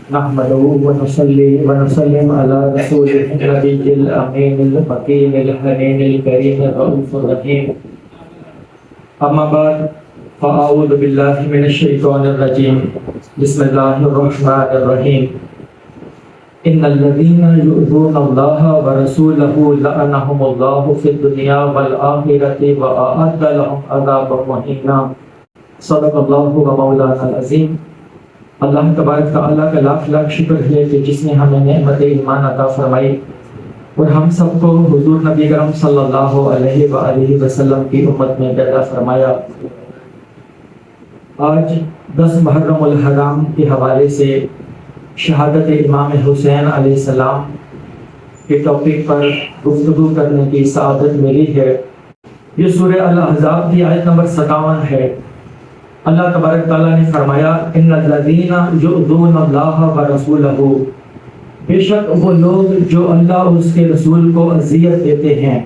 نحمده ونصلي ونسلم على رسوله النبي الأمين المكين الحنين الكريم الرؤوف الرحيم. أما بعد فأعوذ بالله من الشيطان الرجيم. بسم الله الرحمن الرحيم. إن الذين يؤذون الله ورسوله لعنهم الله في الدنيا والآخرة وأعد لهم عذابا مهينا. صدق اللہ و مولانا العظیم. اللہ تبارک تعالیٰ کا لاکھ لاکھ شکر ہے کہ جس نے ہمیں نعمت ایمان عطا فرمائی اور ہم سب کو حضور نبی کرم صلی اللہ علیہ وآلہ وسلم کی امت میں پیدا فرمایا. آج 10 محرم الحرام کے حوالے سے شہادت امام حسین علیہ السلام کے ٹاپک پر گفتگو کرنے کی سعادت ملی ہے. یہ سورہ الاحزاب کی آیت نمبر 57 ہے. اللہ تبارک تعالیٰ نے فرمایا ان الذین یؤذون اللہ ورسولہ، بے شک وہ لوگ جو اللہ اور اس کے رسول کو اذیت دیتے ہیں،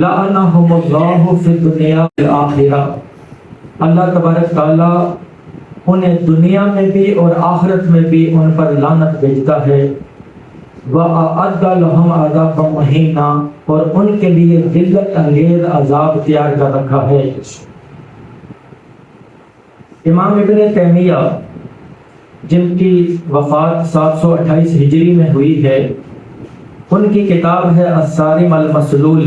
لعنہم اللہ فی الدنیا والآخرہ، اللہ تبارک تعالیٰ انہیں دنیا میں بھی اور آخرت میں بھی ان پر لعنت بھیجتا ہے. وَأَعَدَّ لَهُمْ عَذَابًا مُهِينًا، اور ان کے لیے ذلت انگیز عذاب تیار کر رکھا ہے. امام ابن تیمیہ جن کی وفات 728 ہجری میں ہوئی ہے، ان کی کتاب ہے الصارم المسلول.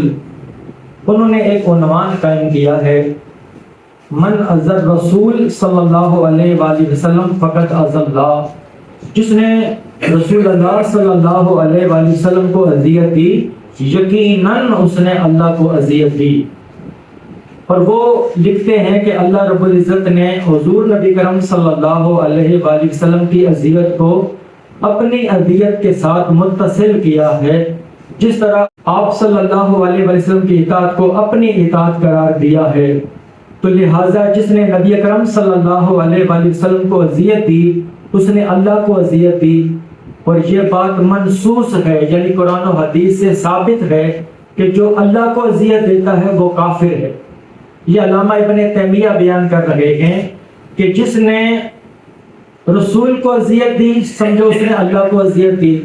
انہوں نے ایک عنوان قائم کیا ہے من اذى الرسول صلی اللہ علیہ وآلہ وسلم فقط اذى اللہ، جس نے رسول اللہ صلی اللہ علیہ وآلہ وسلم کو اذیت دی یقیناً اس نے اللہ کو اذیت دی. اور وہ لکھتے ہیں کہ اللہ رب العزت نے حضور نبی کرم صلی اللہ علیہ وآلہ وسلم کی اذیت کو اپنی اذیت کے ساتھ متصل کیا ہے، جس طرح آپ صلی اللہ علیہ وآلہ وسلم کی اطاعت کو اپنی اطاعت قرار دیا ہے. تو لہٰذا جس نے نبی کرم صلی اللہ علیہ وآلہ وسلم کو اذیت دی اس نے اللہ کو اذیت دی. اور یہ بات منصوص ہے، یعنی قرآن و حدیث سے ثابت ہے کہ جو اللہ کو اذیت دیتا ہے وہ کافر ہے. یہ علامہ ابن تیمیہ بیان کر رہے ہیں کہ جس نے رسول کو اذیت دی سمجھو اس نے اللہ کو اذیت دی،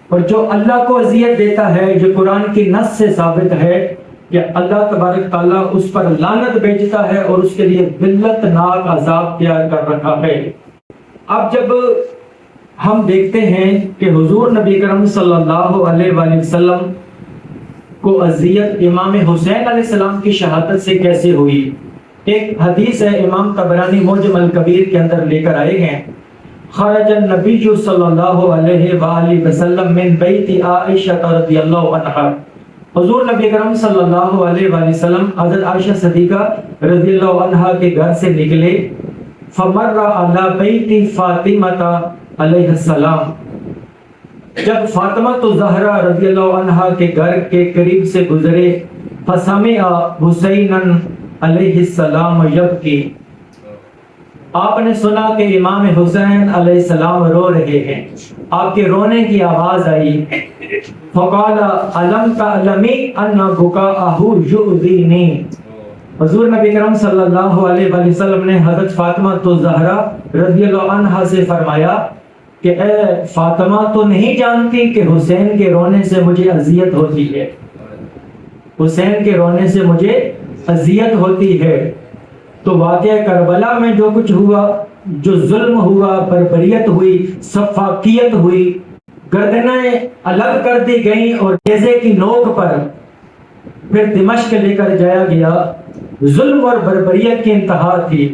اور جو اللہ کو اذیت دیتا ہے یہ قرآن کی نص سے ثابت ہے کہ اللہ تبارک تعالیٰ اس پر لعنت بھیجتا ہے اور اس کے لیے ذلت ناک عذاب تیار کر رکھا ہے. اب جب ہم دیکھتے ہیں کہ حضور نبی کرم صلی اللہ علیہ وآلہ وسلم کو اذیت امام حسین علیہ السلام کی شہادت سے کیسے ہوئی، ایک حدیث ہے امام طبرانی معجم الکبیر کے اندر لے کر آئے ہیں. خرج النبی صلی اللہ علیہ وآلہ وسلم من بیت عائشہ رضی اللہ عنہا، حضور نبی کرم صلی اللہ علیہ وآلہ وسلم حضرت عائشہ صدیقہ رضی اللہ عنہا کے گھر سے نکلے. فمر علی بیت فاطمہ علیہ السلام، جب فاطمہ تو زہرا رضی اللہ عنہا کے گھر کے قریب سے گزرے، فسمع حسینا علیہ السلام یبکی، آپ نے سنا کہ امام حسین علیہ السلام رو رہے ہیں. آپ کے رونے کی آواز آئی. فقال الم تعلمی ان بکاءہ یؤذینی، حضور نبی کرم صلی اللہ علیہ وآلہ وسلم نے حضرت فاطمہ تو زہرا رضی اللہ عنہا سے فرمایا کہ اے فاطمہ تو نہیں جانتی کہ حسین کے رونے سے مجھے اذیت ہوتی ہے، حسین کے رونے سے مجھے اذیت ہوتی ہے. تو واقعہ کربلا میں جو کچھ ہوا، جو ظلم ہوا، بربریت ہوئی، سفاکیت ہوئی، گردنیں الگ کر دی گئیں اور نیزے کی نوک پر پھر دمشق لے کر جایا گیا، ظلم اور بربریت کی انتہا تھی.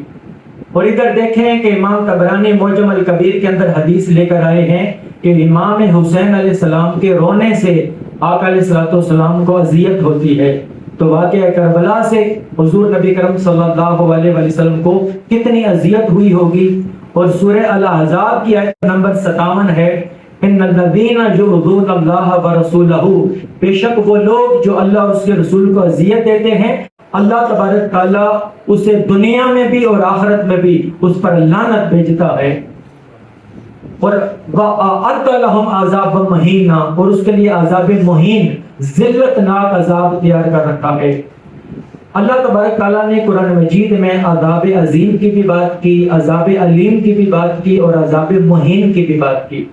اور ادھر دیکھیں کہ امام طبرانی معجم الکبیر کے اندر حدیث لے کر آئے ہیں کہ امام حسین علیہ السلام کے رونے سے آقا علیہ الصلوۃ والسلام کو اذیت ہوتی ہے. تو واقعہ کربلا سے حضور نبی کرم صلی اللہ علیہ وسلم کو کتنی اذیت ہوئی ہوگی. اور سورہ الاحزاب کی آیت نمبر 57 ہے ان الذین یؤذون اللہ ورسولہ، بے شک وہ لوگ جو اللہ اور اس کے رسول کو اذیت دیتے ہیں اللہ تبارک تعالیٰ اسے دنیا میں بھی اور آخرت میں بھی اس پر لعنت بھیجتا ہے. اور وَأَعَدَّ لَهُمْ عَذَابًا مُهِينًا، اور اس کے لیے عذاب مہین ذلت ناک عذاب تیار کر رکھا ہے. اللہ تبارک تعالیٰ نے قرآن مجید میں عذاب عظیم کی بھی بات کی، عذاب علیم کی بھی بات کی اور عذاب مہین کی بھی بات کی۔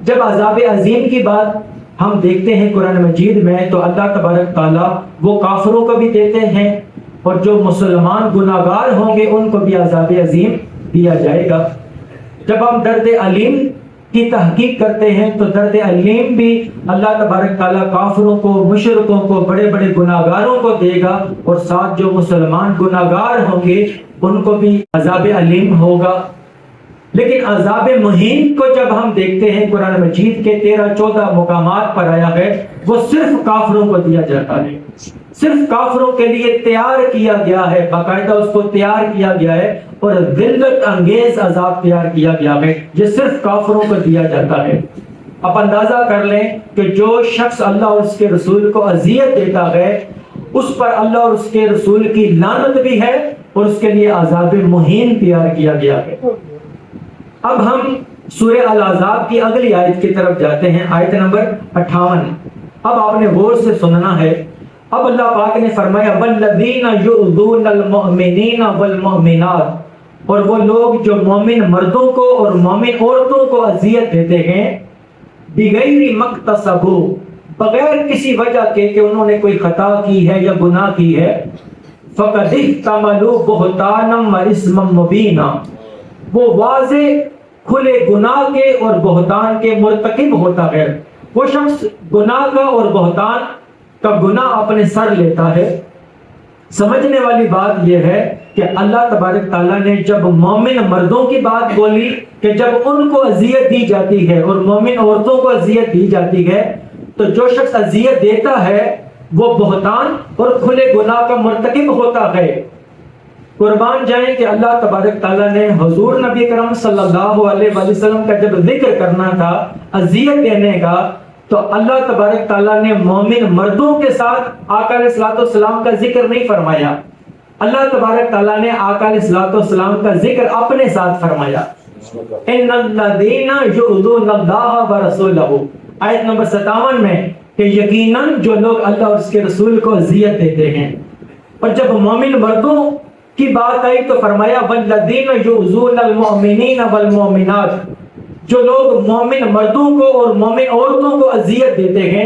جب عذاب عظیم کی بات ہم دیکھتے ہیں قرآن مجید میں تو اللہ تبارک تعالیٰ وہ کافروں کو بھی دیتے ہیں اور جو مسلمان گناہگار ہوں گے ان کو بھی عذاب عظیم دیا جائے گا۔ جب ہم درد علیم کی تحقیق کرتے ہیں تو درد علیم بھی اللہ تبارک تعالیٰ کافروں کو، مشرکوں کو، بڑے بڑے گناہگاروں کو دے گا، اور ساتھ جو مسلمان گناہگار ہوں گے ان کو بھی عذاب علیم ہوگا۔ لیکن عذاب مہین کو جب ہم دیکھتے ہیں قرآن مجید کے 13-14 مقامات پر آیا ہے، وہ صرف کافروں کو دیا جاتا ہے، صرف کافروں کے لیے تیار کیا گیا ہے، باقاعدہ اس کو تیار کیا گیا ہے اور ذلت انگیز عذاب تیار کیا گیا ہے، یہ صرف کافروں کو دیا جاتا ہے۔ آپ اندازہ کر لیں کہ جو شخص اللہ اور اس کے رسول کو اذیت دیتا ہے اس پر اللہ اور اس کے رسول کی لعنت بھی ہے اور اس کے لیے عذاب مہین تیار کیا گیا ہے۔ اب ہم سورہ الاحزاب کی اگلی آیت کی طرف جاتے ہیں، آیت نمبر 58۔ اب آپ نے غور سے سننا ہے۔ اب اللہ پاک نے فرمایا والذین یؤذون المؤمنین والمؤمنات، اور وہ لوگ جو مومن مردوں کو اور مومن عورتوں کو اذیت دیتے ہیں، بغیر مکتسبوا، بغیر کسی وجہ کے کہ انہوں نے کوئی خطا کی ہے یا گناہ کی ہے، فقد احتملوا بہتانا واثما مبینا، وہ واضح کھلے گناہ کے اور بہتان کے مرتکب ہوتا ہے۔ وہ شخص گناہ کا اور بہتان کا گناہ اپنے سر لیتا ہے۔ سمجھنے والی بات یہ ہے کہ اللہ تبارک تعالیٰ نے جب مومن مردوں کی بات بولی کہ جب ان کو اذیت دی جاتی ہے اور مومن عورتوں کو اذیت دی جاتی ہے تو جو شخص اذیت دیتا ہے وہ بہتان اور کھلے گناہ کا مرتکب ہوتا ہے۔ قربان جائیں کہ اللہ تبارک تعالیٰ نے حضور نبی کرم صلی اللہ علیہ وسلم کا جب ذکر کرنا تھا اذیت دینے کا تو اللہ تبارک تعالیٰ نے مومن مردوں کے ساتھ آقا علیہ الصلوۃ والسلام کا ذکر نہیں فرمایا، اللہ تبارک تعالیٰ نے آقا علیہ الصلوۃ والسلام کا ذکر اپنے ساتھ فرمایا۔ ان الذین یؤذون اللہ ورسولہ، آیت نمبر 57 میں کہ یقیناً جو لوگ اللہ اور اس کے رسول کو اذیت دیتے ہیں، اور جب مومن مردوں کی بات آئی تو فرمایا والذین یؤذون المؤمنین والمؤمنات، جو لوگ مومن مردوں کو اور مومن عورتوں کو اذیت دیتے ہیں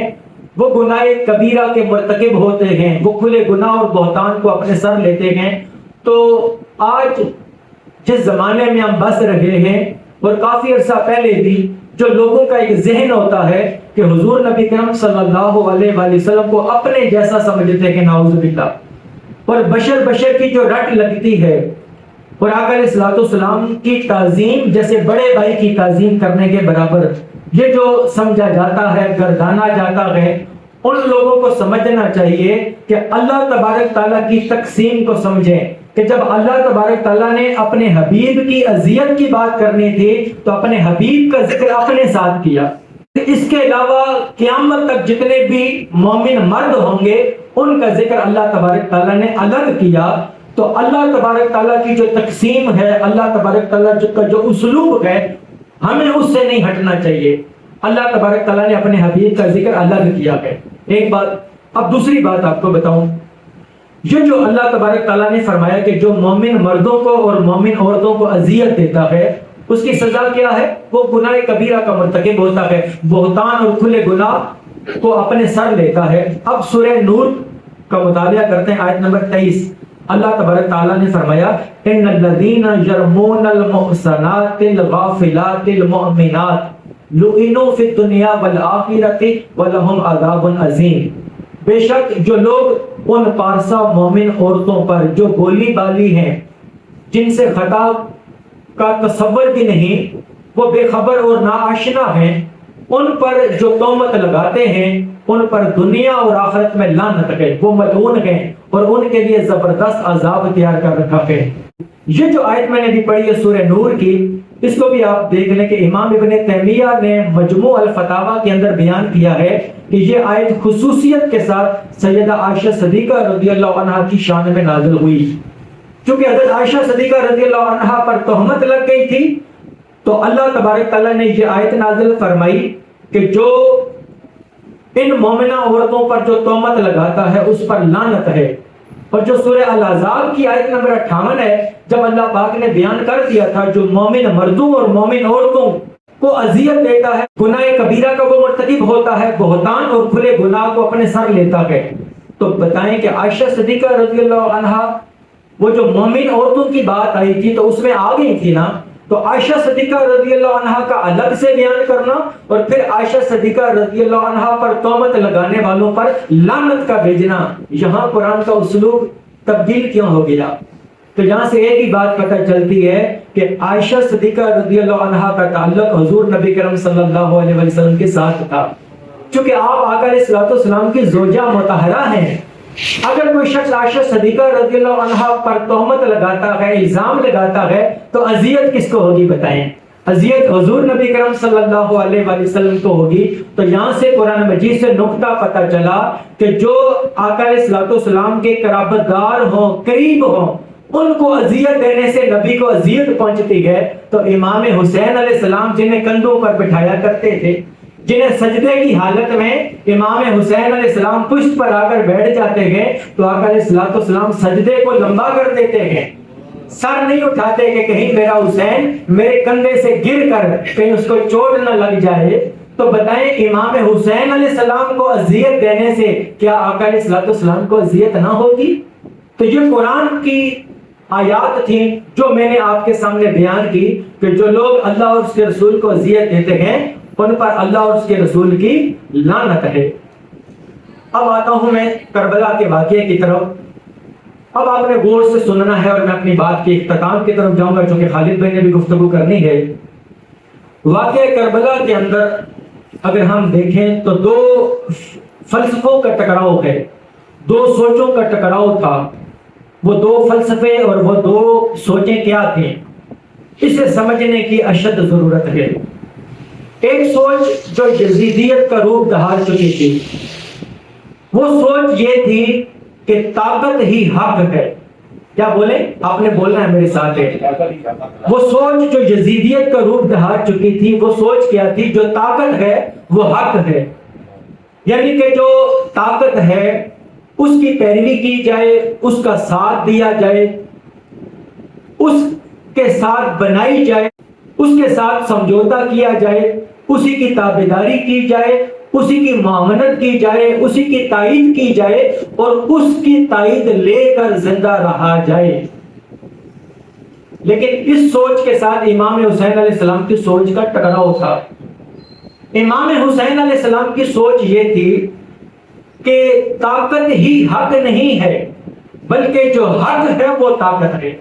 وہ گناہ کبیرہ کے مرتکب ہوتے ہیں، وہ کھلے گناہ اور بہتان کو اپنے سر لیتے ہیں۔ تو آج جس زمانے میں ہم بس رہے ہیں اور کافی عرصہ پہلے بھی جو لوگوں کا ایک ذہن ہوتا ہے کہ حضور نبی کرم صلی اللہ علیہ وآلہ وسلم کو اپنے جیسا سمجھتے ہیں، نعوذ باللہ، اور بشر کی جو رٹ لگتی ہے اور آقا علیہ الصلوۃ والسلام کی تعظیم جیسے بڑے بھائی کی تعظیم کرنے کے برابر یہ جو سمجھا جاتا ہے، گردانا جاتا ہے، ان لوگوں کو سمجھنا چاہیے کہ اللہ تبارک تعالیٰ کی تقسیم کو سمجھیں کہ جب اللہ تبارک تعالیٰ نے اپنے حبیب کی اذیت کی بات کرنی تھی تو اپنے حبیب کا ذکر اپنے ساتھ کیا۔ اس کے علاوہ قیامت تک جتنے بھی مومن مرد ہوں گے ان کا ذکر اللہ تبارک تعالیٰ نے الگ کیا۔ تو اللہ تبارک تعالیٰ کی جو تقسیم ہے، اللہ تبارک تعالیٰ کا جو اسلوب ہے، ہمیں اس سے نہیں ہٹنا چاہیے۔ اللہ تبارک تعالیٰ نے اپنے حبیب کا ذکر الگ کیا ہے، ایک بات۔ اب دوسری بات آپ کو بتاؤں، یہ جو اللہ تبارک تعالیٰ نے فرمایا کہ جو مومن مردوں کو اور مومن عورتوں کو اذیت دیتا ہے اس کی سزا کیا ہے؟ وہ گناہ کبیرہ کا مرتکب ہوتا ہے، بہتان اور کھلے گناہ کو اپنے سر لیتا ہے۔ اب سورہ نور کا مطالعہ کرتے ہیں، آیت نمبر 23۔ اللہ تبارک تعالیٰ نے فرمایا ان الذین یرمون المحصنات الغافلات المؤمنات لعنوا فی الدنیا والآخرۃ ولہم عذاب عظیم، بے شک جو لوگ ان پارسا مومن عورتوں پر جو بولی بالی ہیں، جن سے خطا کا تصور بھی نہیں، وہ بے خبر اور ناآشنا ہیں، ان پر جو تہمت لگاتے ہیں ان پر دنیا اور آخرت میں لعنت ہے، وہ ملعون ہیں اور ان کے لیے زبردست عذاب تیار کر رکھا ہے۔ یہ جو آیت میں نے بھی پڑھی ہے سورہ نور کی، اس کو بھی آپ دیکھ لیں کہ امام ابن تیمیہ نے مجموع الفتاوی کے اندر بیان کیا ہے کہ یہ آیت خصوصیت کے ساتھ سیدہ عائشہ صدیقہ رضی اللہ عنہا کی شان میں نازل ہوئی۔ چونکہ حضرت عائشہ صدیقہ رضی اللہ عنہا پر تہمت لگ گئی تھی تو اللہ تبارک تعالیٰ نے یہ آیت نازل فرمائی کہ جو ان مومنہ عورتوں پر جو تہمت لگاتا ہے اس پر لعنت ہے۔ اور جو سورہ الاحزاب کی آیت نمبر 58 ہے، جب اللہ پاک نے بیان کر دیا تھا جو مومن مردوں اور مومن عورتوں کو اذیت دیتا ہے، گناہ کبیرہ کا وہ مرتکب ہوتا ہے، بہتان اور کھلے گناہ کو اپنے سر لیتا ہے، تو بتائیں کہ عائشہ صدیقہ رضی اللہ عنہا وہ جو مومن عورتوں کی بات آئی تھی تو اس میں آ گئی تھی نا، تو عائشہ صدیقہ رضی اللہ عنہا کا الگ سے بیان کرنا اور پھر عائشہ صدیقہ رضی اللہ عنہا پر تہمت لگانے والوں پر لعنت کا بھیجنا، یہاں قرآن کا اسلوب تبدیل کیوں ہو گیا؟ تو یہاں سے ایک ہی بات پتہ چلتی ہے کہ عائشہ صدیقہ رضی اللہ عنہا کا تعلق حضور نبی کرم صلی اللہ علیہ وسلم کے ساتھ تھا، چونکہ آپ آقا علیہ الصلوۃ والسلام کی زوجہ مطہرہ ہیں۔ اگر کوئی شخص عائشہ صدیقہ رضی اللہ عنہا پر تہمت لگاتا ہے، الزام لگاتا ہے، تو اذیت کس کو ہوگی بتائیں؟ اذیت حضور نبی کرم صلی اللہ علیہ وسلم کو ہوگی۔ تو یہاں سے قرآن مجید سے نقطہ پتہ چلا کہ جو آقا علیہ الصلوۃ والسلام کے قرابت دار ہوں، قریب ہوں، ان کو اذیت دینے سے نبی کو اذیت پہنچتی ہے۔ تو امام حسین علیہ السلام جنہیں کندھوں پر بٹھایا کرتے تھے، جنہیں سجدے کی حالت میں امام حسین علیہ السلام پشت پر آ کر بیٹھ جاتے ہیں، تو آقا علیہ الصلوۃ والسلام سجدے کو لمبا کر دیتے ہیں، سر نہیں اٹھاتے کہ کہیں میرا حسین میرے کندھے سے گر کر کہیں اس کو چوٹ نہ لگ جائے۔ تو بتائیں امام حسین علیہ السلام کو اذیت دینے سے کیا آقا علیہ الصلوۃ والسلام کو اذیت نہ ہوگی؟ تو یہ قرآن کی آیات تھیں جو میں نے آپ کے سامنے بیان کی کہ جو لوگ اللہ اور اس کے رسول کو اذیت دیتے ہیں ان پر اللہ اور اس کے رسول کی لعنت ہے۔ اب آتا ہوں میں کربلا کے واقعے کی طرف۔ اب آپ نے غور سے سننا ہے اور میں اپنی بات کے اختتام کی طرف جاؤں گا چونکہ خالد بھائی نے بھی گفتگو کرنی ہے۔ واقعہ کربلا کے اندر اگر ہم دیکھیں تو دو فلسفوں کا ٹکراؤ ہے، دو سوچوں کا ٹکراؤ تھا۔ وہ دو فلسفے اور وہ دو سوچیں کیا تھیں، اسے سمجھنے کی اشد ضرورت ہے۔ ایک سوچ جو یزیدیت کا روپ دھار چکی تھی، وہ سوچ یہ تھی کہ طاقت ہی حق ہے۔ کیا بولیں؟ آپ نے بولنا ہے میرے ساتھ ہے۔ وہ سوچ جو یزیدیت کا روپ دھار چکی تھی، وہ سوچ کیا تھی؟ جو طاقت ہے وہ حق ہے، یعنی کہ جو طاقت ہے اس کی پیروی کی جائے، اس کا ساتھ دیا جائے، اس کے ساتھ بنائی جائے، اس کے ساتھ سمجھوتا کیا جائے، اسی کی تابعداری کی جائے، اسی کی معاونت کی جائے، اسی کی تائید کی جائے اور اس کی تائید لے کر زندہ رہا جائے۔ لیکن اس سوچ کے ساتھ امام حسین علیہ السلام کی سوچ کا ٹکراؤ تھا۔ امام حسین علیہ السلام کی سوچ یہ تھی کہ طاقت ہی حق نہیں ہے بلکہ جو حق ہے وہ طاقت ہے۔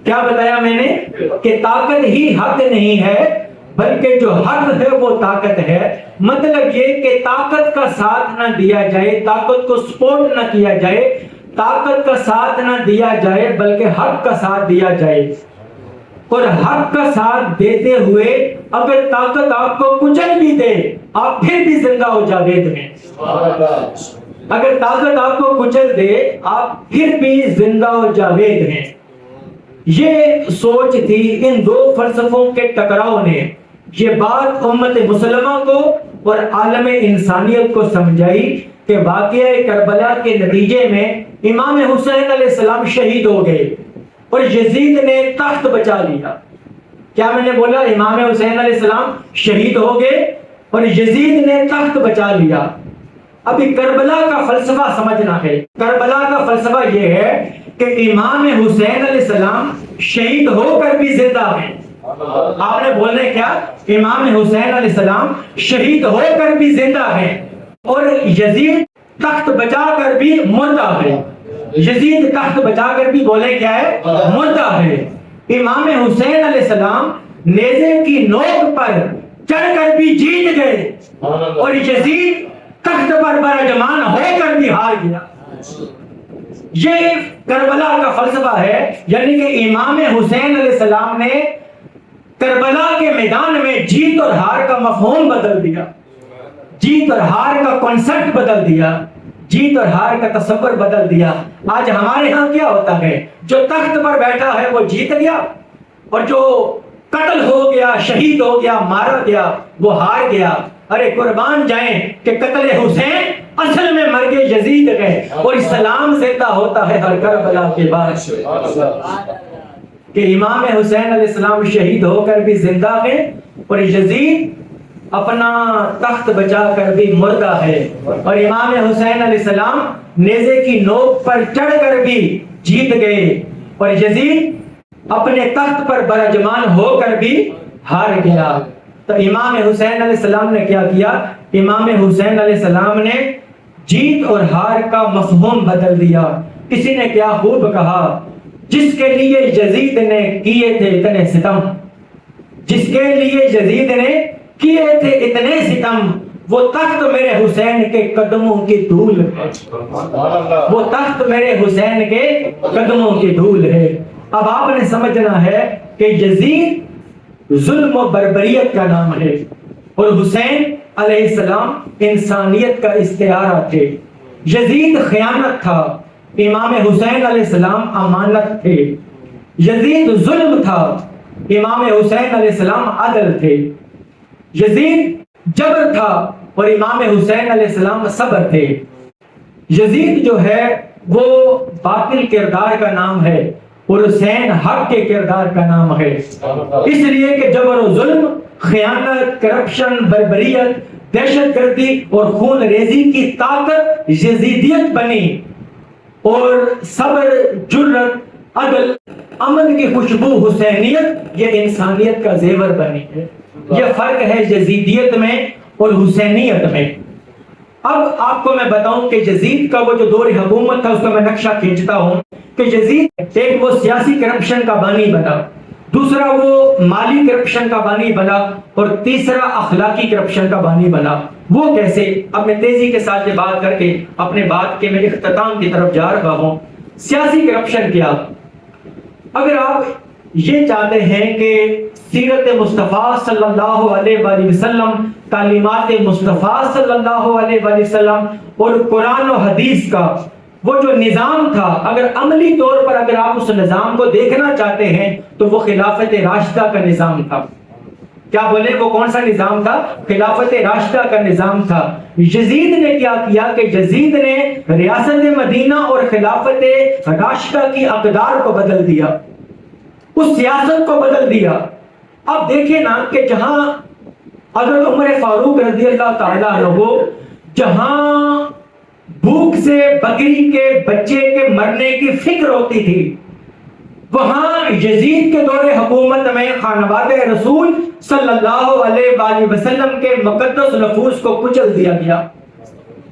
کیا بتایا میں نے؟ کہ طاقت ہی حق نہیں ہے بلکہ جو حق ہے وہ طاقت ہے۔ مطلب یہ کہ طاقت کا ساتھ نہ دیا جائے، طاقت کو سپورٹ نہ کیا جائے، طاقت کا ساتھ نہ دیا جائے بلکہ حق کا ساتھ دیا جائے، اور حق کا ساتھ دیتے ہوئے اگر طاقت آپ کو کچل بھی دے آپ پھر بھی زندہ و جاوید ہیں۔ اگر طاقت آپ کو کچل دے آپ پھر بھی زندہ و جاوید ہیں۔ یہ سوچ تھی ان دو فلسفوں کے ٹکراؤ نے۔ یہ بات امت مسلمہ کو اور عالم انسانیت کو سمجھائی کہ واقعہ کربلا کے نتیجے میں امام حسین علیہ السلام شہید ہو گئے اور یزید نے تخت بچا لیا۔ کیا میں نے بولا؟ امام حسین علیہ السلام شہید ہو گئے اور یزید نے تخت بچا لیا۔ ابھی کربلا کا فلسفہ سمجھنا ہے۔ کربلا کا فلسفہ یہ ہے کہ امام حسین علیہ السلام شہید ہو کر بھی زندہ ہیں۔ آپ نے بولنے کیا؟ امام حسین علیہ السلام شہید ہو کر بھی زندہ ہیں اور یزید تخت بچا کر بھی مردہ ہے۔ یزید تخت بچا کر بھی بولے کیا ہے؟ مردہ ہے۔ امام حسین علیہ السلام نیزے کی نوک پر چڑھ کر بھی جیت گئے اور یزید تخت پر براجمان ہو کر بھی ہار گیا۔ یہ کربلا کا فلسفہ ہے، یعنی کہ امام حسین علیہ السلام نے کربلا کے میدان میں جیت اور ہار کا مفہوم بدل دیا، جیت اور ہار کا کنسپٹ بدل دیا، جیت اور ہار کا تصور بدل دیا۔ آج ہمارے ہاں کیا ہوتا ہے؟ جو تخت پر بیٹھا ہے وہ جیت گیا اور جو قتل ہو گیا، شہید ہو گیا، مارا گیا، وہ ہار گیا۔ ارے قربان جائیں کہ قتل حسین اصل میں مرگ یزید ہے، اور اسلام زندہ ہوتا ہے ہر کربلا کے بعد، کہ امام حسین علیہ السلام شہید ہو کر بھی زندہ ہے، اور یزید اپنا تخت بچا کر بھی مردہ ہے، اور امام حسین علیہ السلام نیزے کی نوک پر چڑھ کر بھی جیت گئے، اور یزید اپنے تخت پر برجمان ہو کر بھی ہار گیا۔ تو امام حسین علیہ السلام نے کیا کیا؟ امام حسین علیہ السلام نے جیت اور ہار کا مفہوم بدل دیا۔ کسی نے کیا خوب کہا، جس کے لیے یزید نے کیے تھے اتنے ستم، جس کے لیے یزید نے کیے تھے اتنے ستم، وہ تخت میرے حسین کے قدموں کی دھول ہے، وہ تخت میرے حسین کے قدموں کی دھول ہے۔ اب آپ نے سمجھنا ہے کہ یزید ظلم و بربریت کا نام ہے، اور حسین علیہ السلام انسانیت کا استعارہ تھے۔ یزید خیانت تھا، امام حسین علیہ السلام امانت تھے۔ یزید ظلم تھا، امام حسین علیہ السلام عدل تھے۔ یزید جبر تھا، اور امام حسین علیہ السلام صبر تھے۔ یزید جو ہے وہ باطل کردار کا نام ہے، اور حسین حق کے کردار کا نام ہے، اس لیے کہ جبر و ظلم، خیانت، کرپشن، بربریت، دہشت گردی اور خون ریزی کی طاقت یزیدیت بنی، اور صبر، جرت، عدل، امن کی خوشبو حسینیت یہ انسانیت کا زیور بنی ہے۔ یہ فرق ہے یزیدیت میں اور حسینیت میں۔ اب آپ کو میں بتاؤں کہ یزید کا وہ جو دور حکومت تھا اس کا میں نقشہ کھینچتا ہوں، کہ یزید ایک وہ سیاسی کرپشن کا بانی بنا، دوسرا وہ مالی کرپشن کا بانی بنا، اور تیسرا اخلاقی کرپشن کا بانی بنا۔ وہ کیسے؟ اب میں تیزی کے ساتھ یہ بات کر کے اپنے بات کے میں اختتام کی طرف جا رہا ہوں۔ سیاسی کرپشن کیا؟ اگر آپ یہ چاہتے ہیں کہ سیرت مصطفیٰ صلی اللہ علیہ وآلہ وسلم، تعلیمات مصطفیٰ صلی اللہ علیہ وآلہ وسلم اور قرآن و حدیث کا وہ جو نظام تھا، اگر عملی طور پر اگر آپ اس نظام کو دیکھنا چاہتے ہیں تو وہ خلافت راشدہ کا نظام تھا۔ کیا بولے؟ وہ کون سا نظام تھا؟ خلافت راشدہ کا نظام تھا۔ یزید نے کیا کیا کہ یزید نے ریاست مدینہ اور خلافت راشدہ کی اقدار کو بدل دیا، اس سیاست کو بدل دیا۔ اب دیکھیں نا کہ جہاں حضرت عمر فاروق رضی اللہ تعالیٰ عنہ جہاں بھوک سے بکری کے بچے کے مرنے کی فکر ہوتی تھی، وہاں یزید کے دور حکومت میں خانواد رسول صلی اللہ علیہ وآلہ وسلم کے مقدس نفوس کو کچل دیا گیا،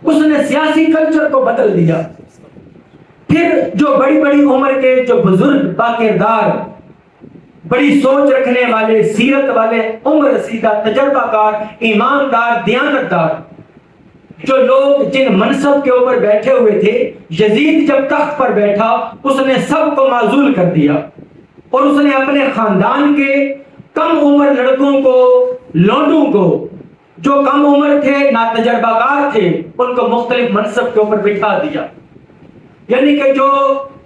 اس نے سیاسی کلچر کو بدل دیا۔ پھر جو بڑی بڑی عمر کے جو بزرگ باکردار، بڑی سوچ رکھنے والے، سیرت والے، عمر رسیدہ، تجربہ کار، ایماندار، دیانتدار جو لوگ جن منصب کے اوپر بیٹھے ہوئے تھے، یزید جب تخت پر بیٹھا اس نے سب کو معزول کر دیا، اور اس نے اپنے خاندان کے کم عمر لڑکوں کو، لونڈوں کو، جو کم عمر تھے، ناتجربہ کار تھے، ان کو مختلف منصب کے اوپر بٹھا دیا۔ یعنی کہ جو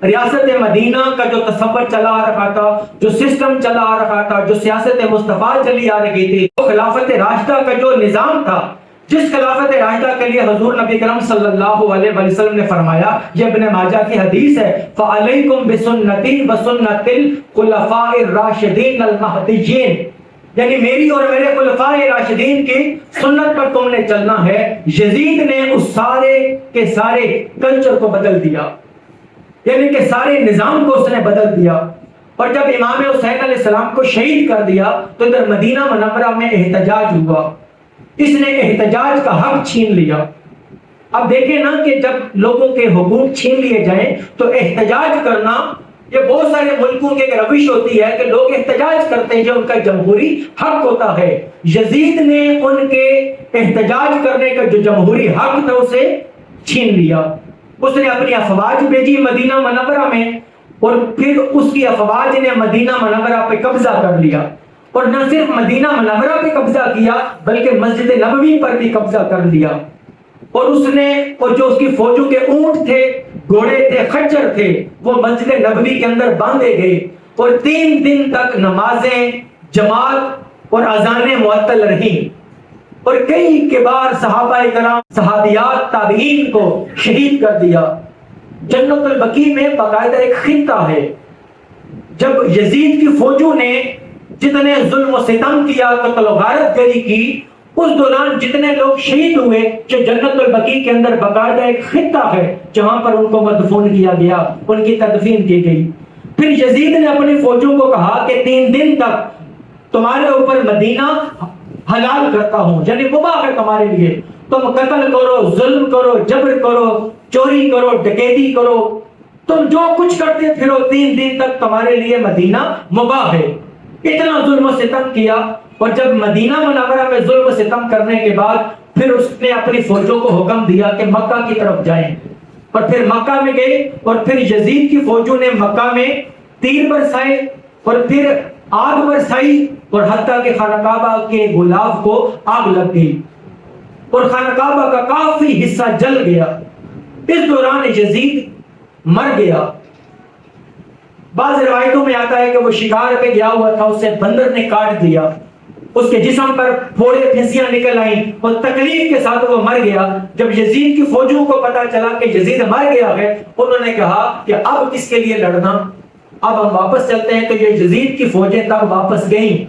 ریاست مدینہ کا جو تصور چلا آ رہا تھا، جو سسٹم چلا آ رہا تھا، جو سیاست مصطفیٰ چلی آ رہی تھی، وہ خلافت راشدہ کا جو نظام تھا، جس خلافت راشدہ کے لیے حضور نبی کرم صلی اللہ علیہ وسلم نے فرمایا، یہ ابن ماجہ کی حدیث ہے، فَعَلَيْكُمْ بِسُنَّتِي وَسُنَّتِ الْخُلَفَاءِ الرَّاشِدِينَ الْمَهْدِيِّينَ، یعنی میری اور میرے خلفاء راشدین کی سنت پر تم نے چلنا ہے۔ یزید نے اس سارے کے سارے کلچر کو بدل دیا، یعنی کہ سارے نظام کو اس نے بدل دیا۔ اور جب امام حسین علیہ السلام کو شہید کر دیا تو ادھر مدینہ منورہ میں احتجاج ہوا، اس نے احتجاج کا حق چھین لیا۔ اب دیکھیں نا کہ جب لوگوں کے حقوق چھین لیے جائیں تو احتجاج کرنا، یہ بہت سارے ملکوں کی ایک روش ہوتی ہے کہ لوگ احتجاج کرتے ہیں جو ان کا جمہوری حق ہوتا ہے۔ یزید نے ان کے احتجاج کرنے کا جو جمہوری حق تھا اسے چھین لیا۔ اس نے اپنی افواج بھیجی مدینہ منورہ میں، اور پھر اس کی افواج نے مدینہ منورہ پہ قبضہ کر لیا، اور نہ صرف مدینہ منورہ پہ قبضہ کیا بلکہ مسجد نبوی پر بھی قبضہ کر لیا۔ اور اس نے، اور جو اس کی فوجوں کے اونٹ تھے، گھوڑے تھے، خچر تھے، وہ مسجد نبوی کے اندر باندھے گئے، اور 3 دن تک نمازیں، جماعت اور اذانیں معطل رہیں۔ اور کئی کبار صحابہ کرام، صحابیات، تابعین کو شہید کر دیا۔ جنت البقیع میں باقاعدہ ایک خطہ ہے، جب یزید کی فوجوں نے جتنے ظلم و ستم کیا، قتل و غارت گری کی، اس دوران جتنے لوگ شہید ہوئے، جو جنت البقیع کے اندر باقاعدہ ایک خطہ ہے جہاں پر ان کو مدفون کیا گیا، ان کی تدفین کی گئی۔ پھر یزید نے اپنی فوجوں کو کہا کہ 3 دن تک تمہارے اوپر مدینہ حلال کرتا ہوں، یعنی مباح ہے تمہارے لیے، تم قتل کرو، ظلم کرو، جبر کرو، چوری کرو، ڈکیتی کرو، تم جو کچھ کرتے پھرو، 3 دن تک تمہارے لیے مدینہ مباح ہے۔ اتنا ظلم و ستم کیا، اور جب مدینہ منورہ میں ظلم و ستم کرنے کے بعد پھر اس نے اپنی فوجوں کو حکم دیا کہ مکہ کی طرف جائیں، اور پھر مکہ میں گئے، اور پھر یزید کی فوجوں نے مکہ میں تیر برسائے، اور پھر آگ برسائی، اور حتیٰ کہ خانہ کعبہ کے غلاف کو آگ لگ گئی، اور خانہ کعبہ کا کافی حصہ جل گیا۔ اس دوران یزید مر گیا۔ بعض روایتوں میں آتا ہے کہ وہ شکار پہ گیا ہوا تھا، اسے بندر نے کاٹ دیا، اس کے جسم پر پھوڑے پھنسیاں نکل آئیں، اور تکلیف کے ساتھ وہ مر گیا۔ جب یزید کی فوجوں کو پتا چلا کہ یزید مر گیا ہے، انہوں نے کہا کہ اب کس کے لیے لڑنا، اب ہم واپس چلتے ہیں۔ تو یہ یزید کی فوجیں تب واپس گئیں۔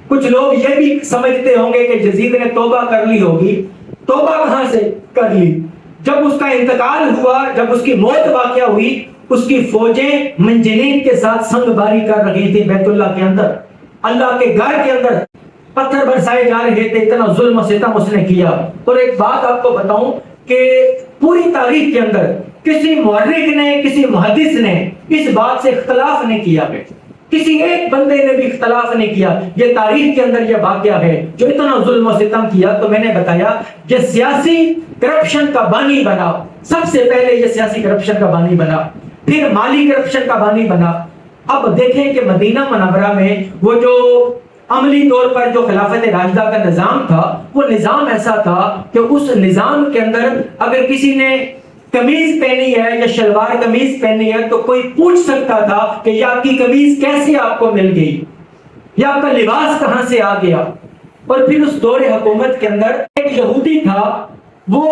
کچھ لوگ یہ بھی سمجھتے ہوں گے کہ یزید نے توبہ کر لی ہوگی۔ توبہ کہاں سے کر لی؟ جب اس کا انتقال ہوا، جب اس کی موت واقع ہوئی، اس کی فوجیں منجنیق کے ساتھ سنگ باری کر رہی تھی بیت اللہ کے اندر، اللہ کے گھر کے اندر پتھر برسائے جا رہے تھے، اتنا ظلم و ستم اس نے کیا۔ اور ایک بات آپ کو بتاؤں کہ پوری تاریخ کے اندر کسی مورخ نے، کسی محدث نے اس بات سے اختلاف نہیں کیا ہے، کسی ایک بندے نے بھی اختلاف نہیں کیا، یہ تاریخ کے اندر یہ واقعہ ہے جو اتنا ظلم و ستم کیا۔ تو میں نے بتایا یہ سیاسی کرپشن کا بانی بنا، سب سے پہلے یہ سیاسی کرپشن کا بانی بنا، پھر مالی کرپشن کا بانی بنا۔ اب دیکھیں کہ مدینہ منورہ میں وہ جو عملی طور پر جو خلافت راشدہ کا نظام تھا، وہ نظام ایسا تھا کہ اس نظام کے اندر اگر کسی نے قمیض پہنی ہے یا شلوار قمیض پہنی ہے تو کوئی پوچھ سکتا تھا کہ یہ آپ کی قمیض کیسے آپ کو مل گئی، یا آپ کا لباس کہاں سے آ گیا۔ اور پھر اس دور حکومت کے اندر ایک یہودی تھا، وہ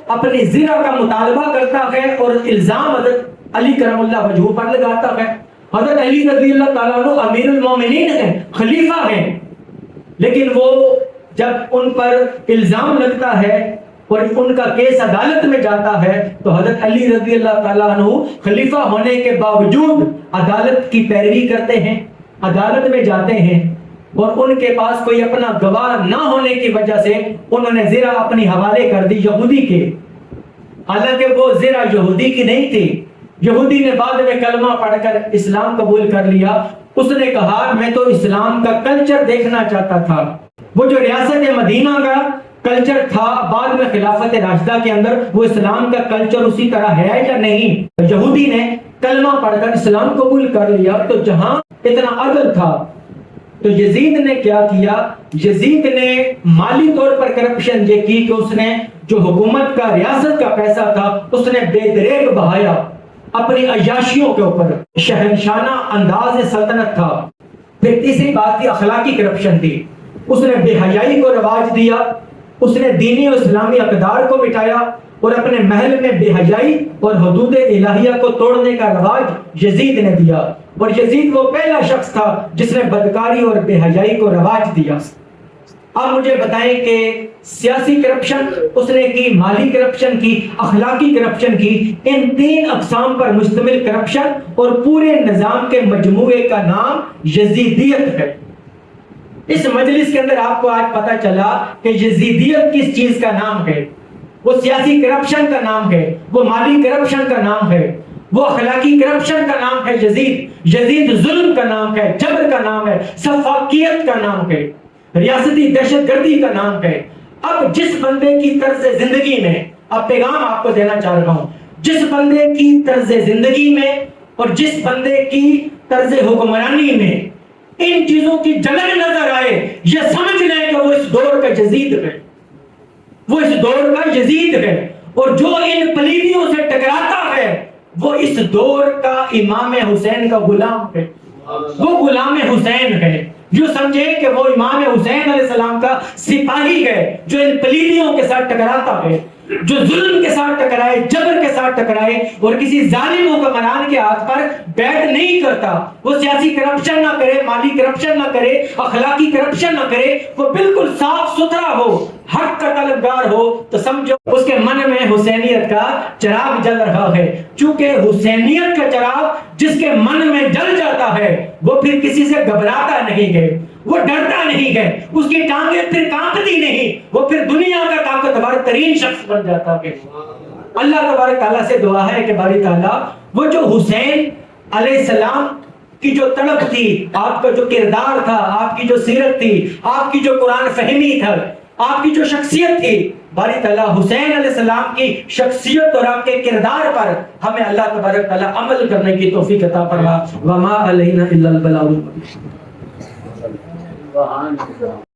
اپنی زنا کا مطالبہ کرتا ہے اور الزام حضرت علی کرم اللہ وجہہ پر لگاتا ہے۔ حضرت علی رضی اللہ تعالیٰ عنہ امیر المومنین ہیں، خلیفہ ہیں، لیکن وہ جب ان پر الزام لگتا ہے اور ان کا کیس عدالت میں جاتا ہے تو حضرت علی رضی اللہ تعالیٰ عنہ خلیفہ ہونے کے باوجود عدالت کی پیروی کرتے ہیں، عدالت میں جاتے ہیں، اور ان کے پاس کوئی اپنا گواہ نہ ہونے کی وجہ سے انہوں نے زرہ اپنی حوالے کر دی یہودی کے، حالانکہ وہ زرہ یہودی کی نہیں تھی۔ یہودی نے بعد میں کلمہ پڑھ کر اسلام قبول کر لیا۔ اس نے کہا میں تو اسلام کا کلچر دیکھنا چاہتا تھا، وہ جو ریاست مدینہ کا کلچر تھا بعد میں خلافت راشدہ کے اندر، وہ اسلام کا کلچر اسی طرح ہے یا نہیں۔ یہودی نے کلمہ پڑھ کر اسلام قبول کر لیا۔ تو جہاں اتنا عدل تھا تو یزید نے کیا کیا؟ یزید نے مالی طور پر کرپشن یہ کی کہ اس نے جو حکومت کا، ریاست کا پیسہ تھا اس نے بے دریغ بہایا اپنی عیاشیوں کے اوپر، شہنشانہ انداز سلطنت تھا۔ پھر تیسری بات تھی اخلاقی کرپشن تھی، اس نے بے حیائی کو رواج دیا، اس نے دینی اور اسلامی اقدار کو مٹایا، اور اپنے محل میں بے حیائی اور حدود الہیہ کو توڑنے کا رواج یزید نے دیا۔ اور یزید وہ پہلا شخص تھا جس نے بدکاری اور بے حیائی کو رواج دیا۔ اب مجھے بتائیں کہ سیاسی کرپشن اس نے کی، مالی کرپشن کی، اخلاقی کرپشن کی، ان 3 اقسام پر مشتمل کرپشن اور پورے نظام کے مجموعے کا نام یزیدیت ہے۔ اس مجلس کے اندر آپ کو آج پتا چلا کہ یزیدیت کس چیز کا نام ہے، وہ سیاسی کرپشن کا نام ہے، وہ مالی کرپشن کا نام ہے، وہ اخلاقی کرپشن کا نام ہے یزید ظلم کا نام ہے، جبر کا نام ہے، سفاکیت کا نام ہے، ریاستی دہشت گردی کا نام ہے۔ اب جس بندے کی طرز زندگی میں، اب پیغام آپ کو دینا چاہ رہا ہوں، جس بندے کی طرز زندگی میں اور جس بندے کی طرز حکمرانی میں ان چیزوں کی جلن نظر آئے، یہ سمجھ لیں کہ وہ اس دور کا یزید ہے، وہ اس دور کا یزید ہے، اور جو ان پلیدیوں سے ٹکراتا ہے وہ اس دور کا امام حسین کا غلام ہے، وہ غلام حسین ہے۔ یوں سمجھے کہ وہ امام حسین علیہ السلام کا سپاہی ہے جو ان پلیدیوں کے ساتھ ٹکراتا ہے، جو ظلم کے ساتھ ٹکرائے، جبر کے ساتھ ٹکرائے اور کسی ظالم حکمران کے ہاتھ پر بیعت نہیں کرتا۔ وہ سیاسی کرپشن نہ کرے، مالی کرپشن نہ کرے، اخلاقی کرپشن نہ کرے، وہ بالکل صاف ستھرا ہو، حق کا طلبگار ہو، تو سمجھو اس کے من میں حسینیت کا چراغ جل رہا ہے۔ چونکہ حسینیت کا چراغ جس کے من میں جل جاتا ہے وہ پھر کسی سے گھبراتا نہیں ہے، وہ ڈرتا نہیں ہے، اس کی ٹانگیں پھر کانپتی نہیں، وہ پھر دنیا کا طاقتور ترین شخص بن جاتا ہے۔ اللہ تبارک تعالیٰ سے دعا ہے کہ باری تعالیٰ وہ جو حسین علیہ السلام کی جو طلب تھی، آپ کا جو کردار تھا، آپ کی جو سیرت تھی، آپ کی جو قرآن فہمی تھا، آپ کی جو شخصیت تھی، باری تعالیٰ حسین علیہ السلام کی شخصیت اور آپ کے کردار پر ہمیں اللہ تبارک تعالیٰ عمل کرنے کی توفیق عطا فرما۔ وما علینا الا البلاغ المبین۔